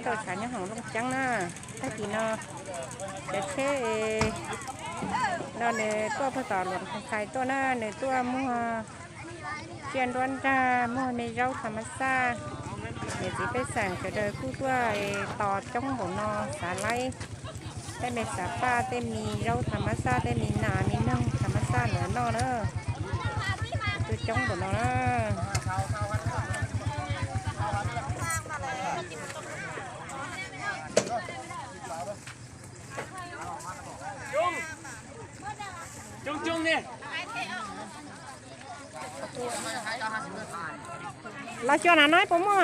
โดดฉันยังหงลงจังนะถ้ากี่นอเด็กแค่นอเนื้อตัวผสมหล่นของใครตัวหน้าเนื้อตัวมัวเจียนร้อนจ้ามัวในเจ้าธรรมชาติเดี๋ยวจะไปสั่งจะเดินคู่ตัวต่อจ้องหัวนอสาไลได้เมษาป้าได้มีเจ้าธรรมชาติได้มีหนามีนึ่งธรรมชาติเหนือนอเนอะตัวจ้องหัวนอนะจุ้งเนี่ยเราชวนหาน้อยผมอ่ะ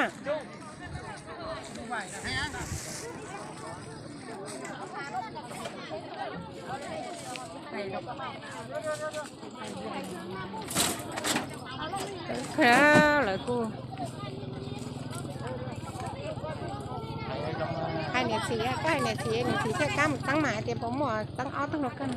ครับเลยกูhai nè xí cái hai nè xí sẽ cam tăng mãi thì bóng mỏ tăng ó tăng nọc cân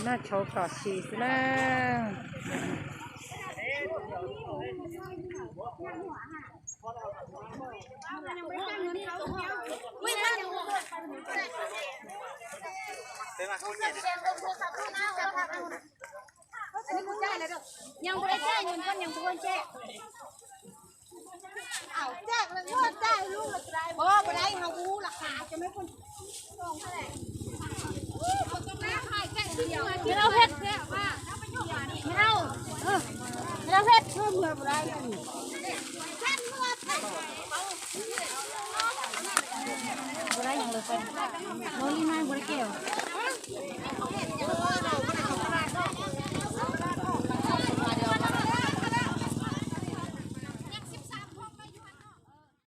น่าโชว์กอดชีสนะยังไม่ได้แจ้เงินคนยังไม่ได้แจ้เอาแจ้เลยว่าแจ้ลูกละไรบ่บ่ได้เขาอู้ราคาจะไม่คนลงเท่าไหร่ไม่เอาเพชรว่าไม่เอาไม่เอาเพชรเพิ่มเงินบ่ได้บ่ได้ยังเลยเป็นโน่นนี่ไม่บ่ได้เกี่ยว